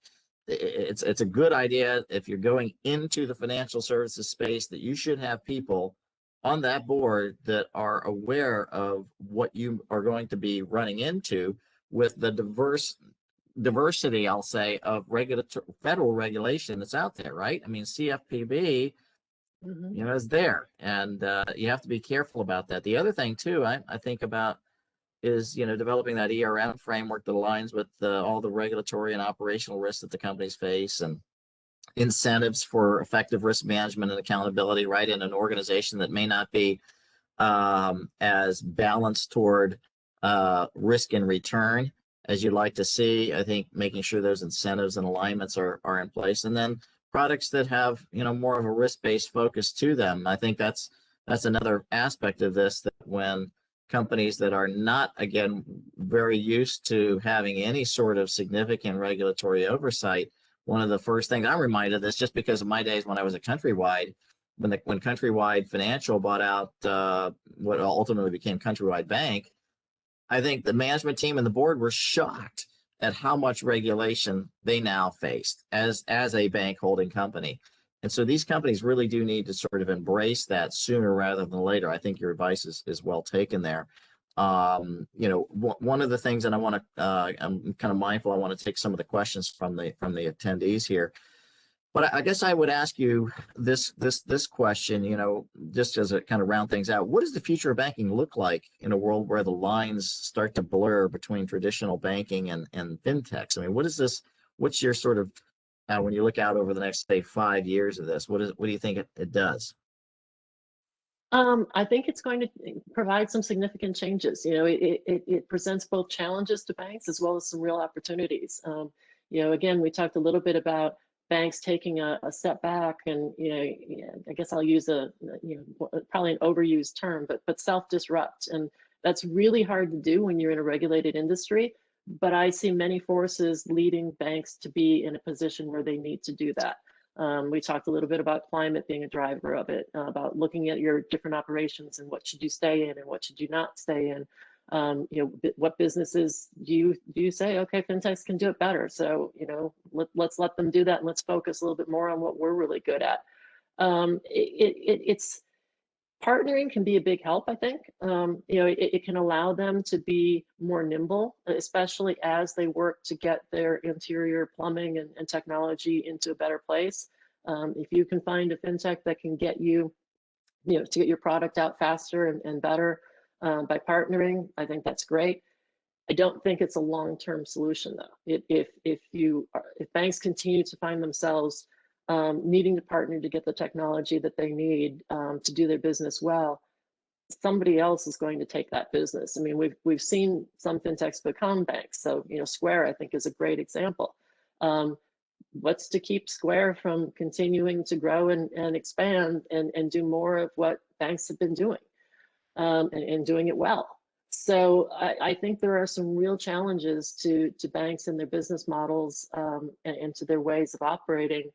It's a good idea, if you're going into the financial services space, that you should have people on that board that are aware of what you are going to be running into, with the diversity, I'll say, of federal regulation that's out there, right? I mean, CFPB, is there, and you have to be careful about that. The other thing too, I think about is, developing that ERM framework that aligns with all the regulatory and operational risks that the companies face, and incentives for effective risk management and accountability, right, in an organization that may not be as balanced toward risk and return as you'd like to see. I think making sure those incentives and alignments are in place, and then products that have, more of a risk-based focus to them. I think that's another aspect of this, that when companies that are not, again, very used to having any sort of significant regulatory oversight, one of the first things I'm reminded of this, just because of my days when I was at Countrywide, when Countrywide Financial bought out what ultimately became Countrywide Bank, I think the management team and the board were shocked at how much regulation they now faced as a bank holding company. And so these companies really do need to sort of embrace that sooner rather than later. I think your advice is well taken there. One of the things that I want to, I'm kind of mindful, I want to take some of the questions from the attendees here. But I guess I would ask you this question, just as a kind of round things out. What does the future of banking look like in a world where the lines start to blur between traditional banking and fintechs? I mean, what's your sort of, when you look out over the next, say, 5 years of this, what do you think it does? I think it's going to provide some significant changes. It presents both challenges to banks as well as some real opportunities. Again, we talked a little bit about banks taking a step back, and I guess I'll use probably an overused term, but self-disrupt, and that's really hard to do when you're in a regulated industry. But I see many forces leading banks to be in a position where they need to do that. We talked a little bit about climate being a driver of it, about looking at your different operations and what should you stay in and what should you not stay in. What businesses do you say, okay, fintechs can do it better, so let's let them do that, and let's focus a little bit more on what we're really good at. Partnering can be a big help, I think. It can allow them to be more nimble, especially as they work to get their interior plumbing and technology into a better place. If you can find a fintech that can get you, to get your product out faster and better by partnering, I think that's great. I don't think it's a long-term solution though. If banks continue to find themselves needing to partner to get the technology that they need to do their business well, somebody else is going to take that business. I mean, we've seen some fintechs become banks. So, Square, I think, is a great example. What's to keep Square from continuing to grow and expand and do more of what banks have been doing and doing it well? So I think there are some real challenges to banks and their business models and to their ways of operating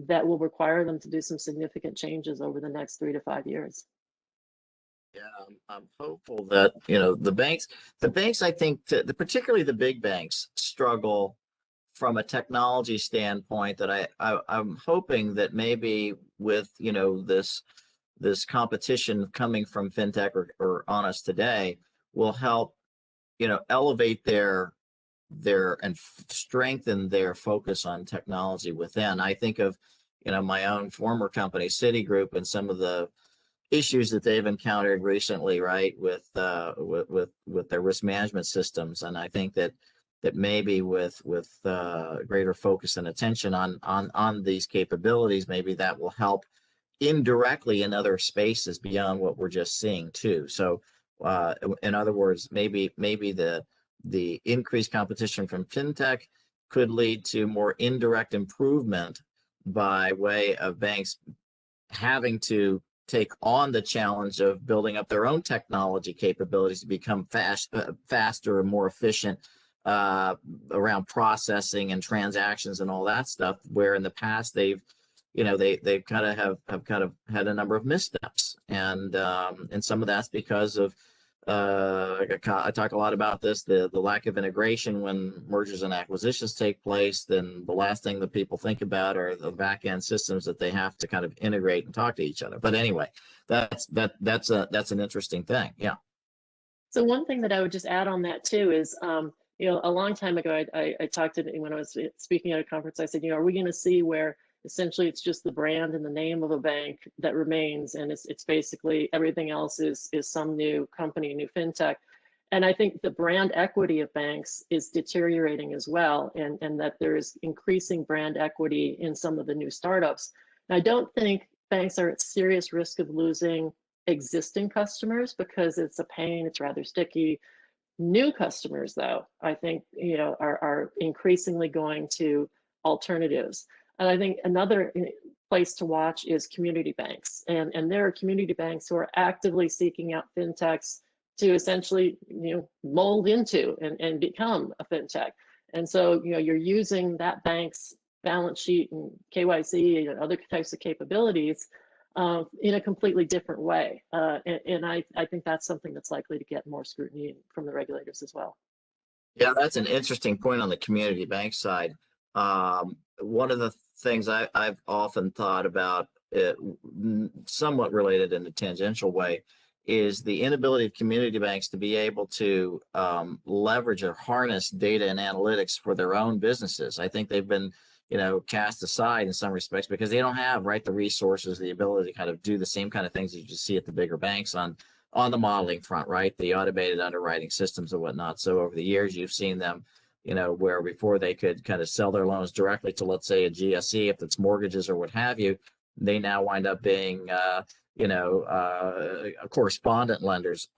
that will require them to do some significant changes over the next 3 to 5 years. Yeah, I'm hopeful that, the banks, I think, particularly the big banks, struggle from a technology standpoint. That I'm hoping that maybe with, this competition coming from fintech or on us today will help, elevate their and strengthen their focus on technology within. I think of, my own former company, Citigroup, and some of the issues that they've encountered recently, right, with their risk management systems. And I think that maybe with greater focus and attention on these capabilities, maybe that will help indirectly in other spaces beyond what we're just seeing too. So in other words, maybe the increased competition from fintech could lead to more indirect improvement by way of banks having to take on the challenge of building up their own technology capabilities to become faster and more efficient around processing and transactions and all that stuff, where in the past they've kind of have kind of had a number of missteps, and some of that's because of I talk a lot about this, the lack of integration when mergers and acquisitions take place. Then the last thing that people think about are the back end systems that they have to kind of integrate and talk to each other. But anyway, that's an interesting thing. Yeah. So one thing that I would just add on that too is, a long time ago, I talked to, when I was speaking at a conference, I said, are we going to see where essentially it's just the brand and the name of a bank that remains, and it's basically everything else is some new company, new fintech? And I think the brand equity of banks is deteriorating as well, and that there is increasing brand equity in some of the new startups. And I don't think banks are at serious risk of losing existing customers because it's a pain, it's rather sticky. New customers, though, I think, are increasingly going to alternatives. And I think another place to watch is community banks. And there are community banks who are actively seeking out fintechs to essentially, mold into and become a fintech. And so, you're using that bank's balance sheet and KYC and other types of capabilities in a completely different way. And I think that's something that's likely to get more scrutiny from the regulators as well. Yeah, that's an interesting point on the community bank side. One of the things I've often thought about, somewhat related in a tangential way, is the inability of community banks to be able to leverage or harness data and analytics for their own businesses. I think they've been, cast aside in some respects because they don't have, right, the resources, the ability to kind of do the same kind of things that you just see at the bigger banks on the modeling front, right? The automated underwriting systems and whatnot. So over the years, you've seen them, where before they could kind of sell their loans directly to, let's say, a GSE, if it's mortgages or what have you, they now wind up being, correspondent lenders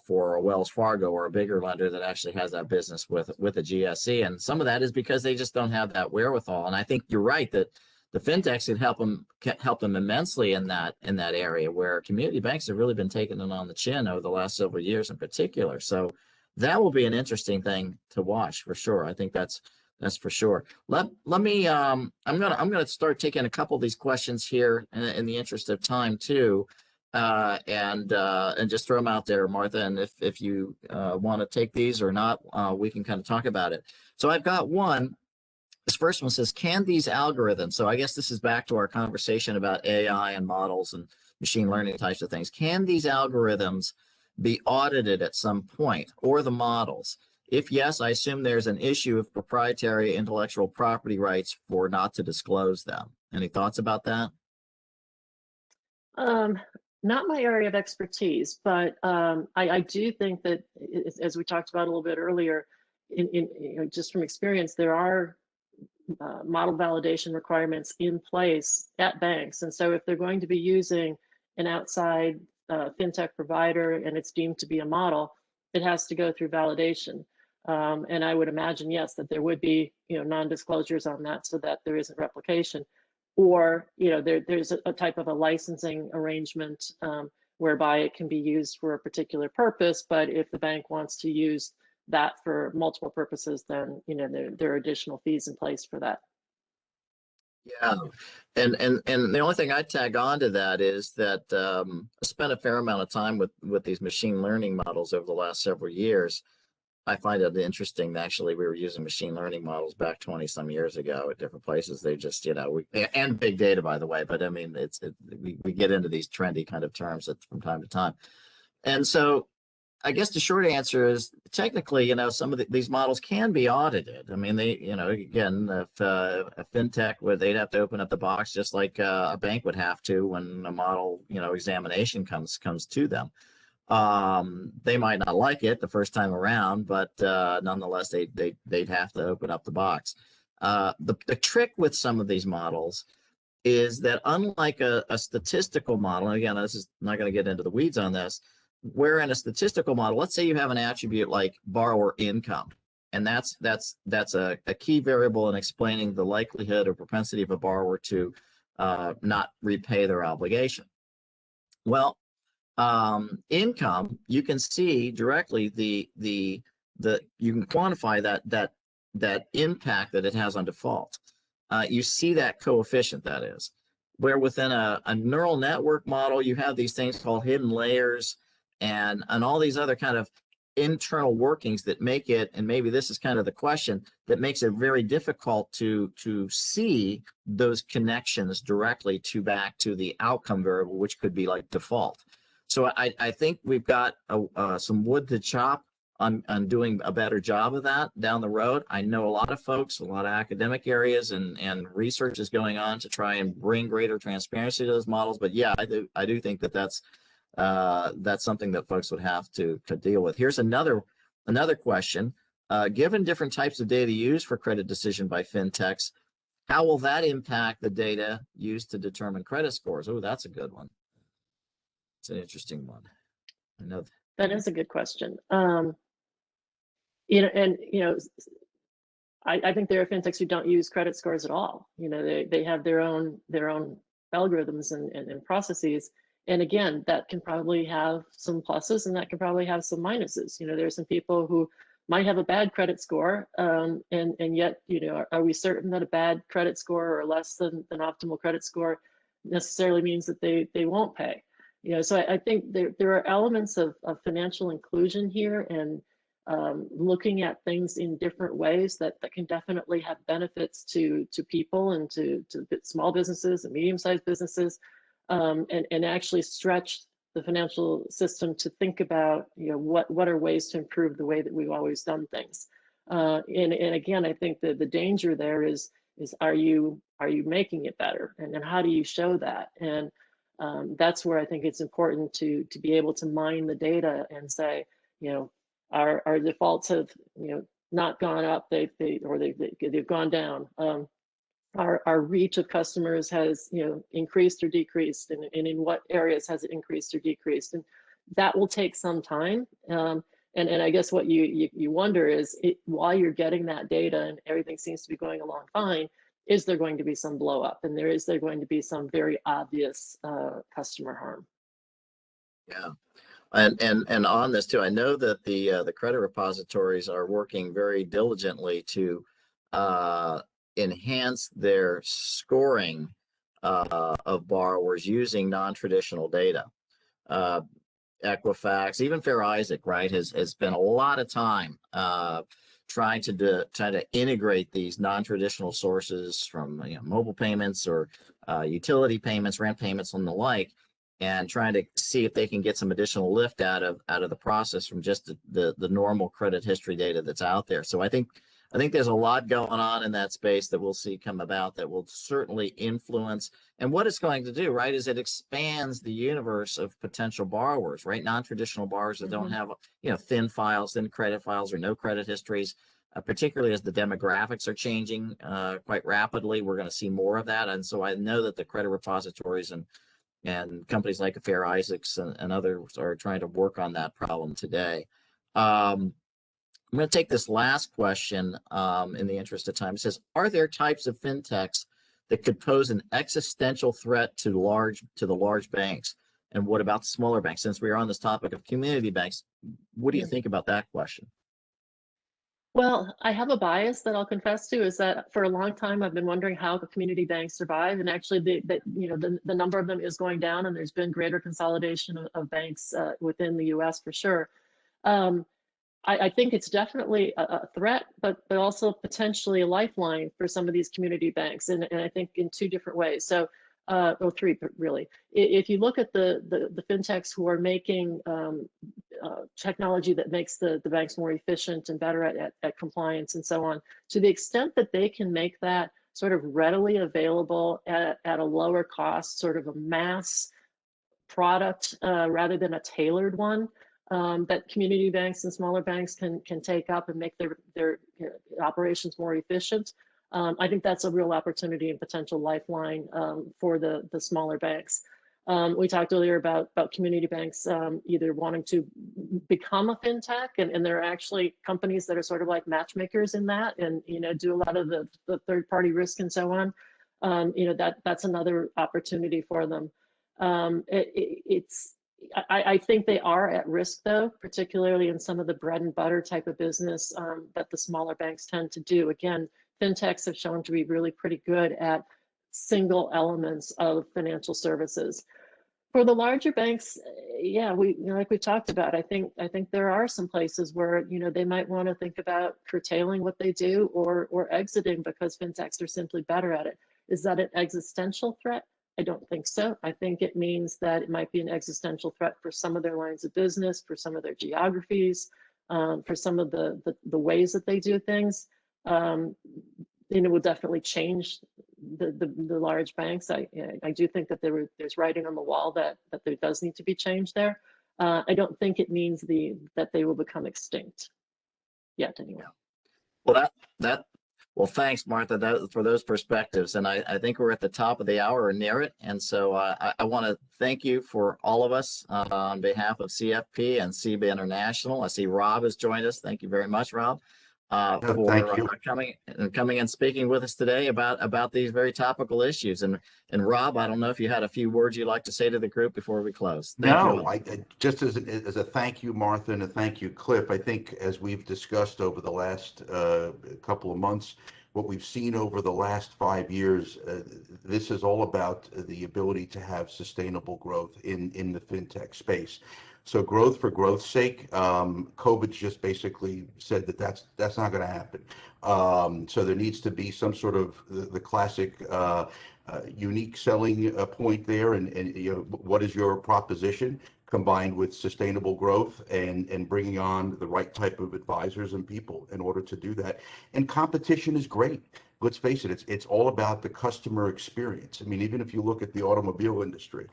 for a Wells Fargo or a bigger lender that actually has that business with a GSE. And some of that is because they just don't have that wherewithal. And I think you're right that the fintechs can help them immensely in that area, where community banks have really been taking it on the chin over the last several years in particular. So that will be an interesting thing to watch for sure. I think that's for sure. Let me I'm gonna start taking a couple of these questions here in the interest of time too, and just throw them out there, Martha. And if you want to take these or not, we can kind of talk about it. So I've got one. This first one says, can these algorithms, so I guess this is back to our conversation about AI and models and machine learning types of things. Can these algorithms be audited at some point, or the models? If yes, I assume there's an issue of proprietary intellectual property rights for not to disclose them. Any thoughts about that? Um, Not my area of expertise, but I do think that, as we talked about a little bit earlier, just from experience, there are model validation requirements in place at banks. And so if they're going to be using an outside fintech provider and it's deemed to be a model, it has to go through validation. And I would imagine, yes, that there would be, non-disclosures on that so that there isn't replication. Or, there's a type of a licensing arrangement whereby it can be used for a particular purpose, but if the bank wants to use that for multiple purposes, then there are additional fees in place for that. Yeah, and the only thing I tag on to that is that I spent a fair amount of time with these machine learning models over the last several years. I find it interesting that actually we were using machine learning models back 20 some years ago at different places. They just, and big data, by the way, but I mean, we get into these trendy kind of terms from time to time. And so I guess the short answer is technically, some of these models can be audited. I mean, they, again, if a fintech they'd have to open up the box just like a bank would have to when a model, examination comes to them. They might not like it the first time around, but nonetheless, they'd have to open up the box. The trick with some of these models is that unlike a statistical model, and again, this is not going to get into the weeds on this, where in a statistical model, let's say you have an attribute like borrower income, and that's a key variable in explaining the likelihood or propensity of a borrower to not repay their obligation. Well, income, you can see directly you can quantify that impact that it has on default. You see that coefficient, that is, where within a neural network model, you have these things called hidden layers and all these other kind of internal workings that make it, and maybe this is kind of the question, that makes it very difficult to see those connections directly back to the outcome variable, which could be like default. So I think we've got some wood to chop on doing a better job of that down the road. I know a lot of folks, a lot of academic areas and research is going on to try and bring greater transparency to those models. But yeah, I do think that's something that folks would have to deal with. Here's another question. Given different types of data used for credit decision by fintechs, how will that impact the data used to determine credit scores? Oh, that's a good one. It's an interesting one. I know that is a good question. I think there are fintechs who don't use credit scores at all. They have their own algorithms and processes. And again, that can probably have some pluses and that can probably have some minuses. There's some people who might have a bad credit score, and yet, are we certain that a bad credit score or less than an optimal credit score necessarily means that they won't pay? So I think there are elements of financial inclusion here, and looking at things in different ways that can definitely have benefits to people and to small businesses and medium-sized businesses. And actually stretch the financial system to think about, what are ways to improve the way that we've always done things. And again, I think that the danger there is are you making it better, and then how do you show that? And that's where I think it's important to be able to mine the data and say, our defaults have not gone up, they've gone down. Our reach of customers has increased or decreased, and in what areas has it increased or decreased, and that will take some time. And I guess what you wonder is, while you're getting that data and everything seems to be going along fine, is there going to be some blow up, and is there going to be some very obvious customer harm? Yeah. And on this too, I know that the credit repositories are working very diligently to enhance their scoring of borrowers using non-traditional data. Equifax, even Fair Isaac, right, has spent a lot of time trying to integrate these non-traditional sources from mobile payments or utility payments, rent payments, and the like, and trying to see if they can get some additional lift out of the process from just the normal credit history data that's out there. So I think there's a lot going on in that space that we'll see come about that will certainly influence. And what it's going to do, right, is it expands the universe of potential borrowers, right? Non-traditional borrowers that don't have, thin files, thin credit files, or no credit histories. Particularly as the demographics are changing quite rapidly, we're going to see more of that. And so I know that the credit repositories and companies like Fair Isaacs and others are trying to work on that problem today. I'm going to take this last question in the interest of time. It says, are there types of fintechs that could pose an existential threat to the large banks? And what about smaller banks? Since we are on this topic of community banks, what do you think about that question? Well, I have a bias that I'll confess to, is that for a long time I've been wondering how the community banks survive, and actually the number of them is going down, and there's been greater consolidation of banks within the U.S. for sure. I think it's definitely a threat, but also potentially a lifeline for some of these community banks, and I think in two different ways. So, or three, but really, if you look at the fintechs who are making technology that makes the banks more efficient and better at compliance and so on, to the extent that they can make that sort of readily available at a lower cost, sort of a mass product rather than a tailored one, that community banks and smaller banks can take up and make their operations more efficient. I think that's a real opportunity and potential lifeline for the smaller banks. We talked earlier about community banks either wanting to become a fintech, and there are actually companies that are sort of like matchmakers in that, and do a lot of the third-party risk and so on. That's another opportunity for them. I think they are at risk, though, particularly in some of the bread and butter type of business that the smaller banks tend to do. Again, fintechs have shown to be really pretty good at single elements of financial services. For the larger banks, yeah, like we talked about, I think there are some places where they might want to think about curtailing what they do or exiting because fintechs are simply better at it. Is that an existential threat? I don't think so. I think it means that it might be an existential threat for some of their lines of business, for some of their geographies, for some of the ways that they do things. It will definitely change the large banks. I do think that there's writing on the wall that there does need to be change there. I don't think it means that they will become extinct yet, anyway. Well, thanks, Martha, for those perspectives. And I think we're at the top of the hour or near it. And so I want to thank you for all of us on behalf of CFP and CEBA International. I see Rob has joined us. Thank you very much, Rob. For coming and speaking with us today about these very topical issues. And Rob, I don't know if you had a few words you'd like to say to the group before we close. I just as a thank you, Martha, and a thank you, Cliff. I think as we've discussed over the last couple of months, what we've seen over the last 5 years, this is all about the ability to have sustainable growth in the fintech space. So growth for growth's sake, COVID's just basically said that's not going to happen. So there needs to be some sort of the classic unique selling point there, and what is your proposition combined with sustainable growth and bringing on the right type of advisors and people in order to do that. And competition is great. Let's face it, it's all about the customer experience. I mean, even if you look at the automobile industry,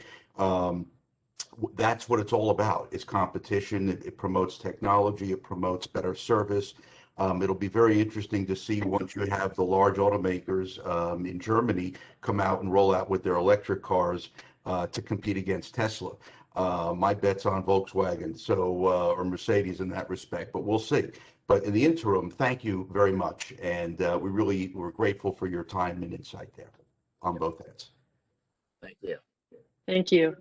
that's what it's all about. It's competition. It promotes technology. It promotes better service. It'll be very interesting to see once you have the large automakers in Germany come out and roll out with their electric cars to compete against Tesla. My bet's on Volkswagen, or Mercedes in that respect, but we'll see. But in the interim, thank you very much, and we're grateful for your time and insight there on both ends. Thank you. Thank you.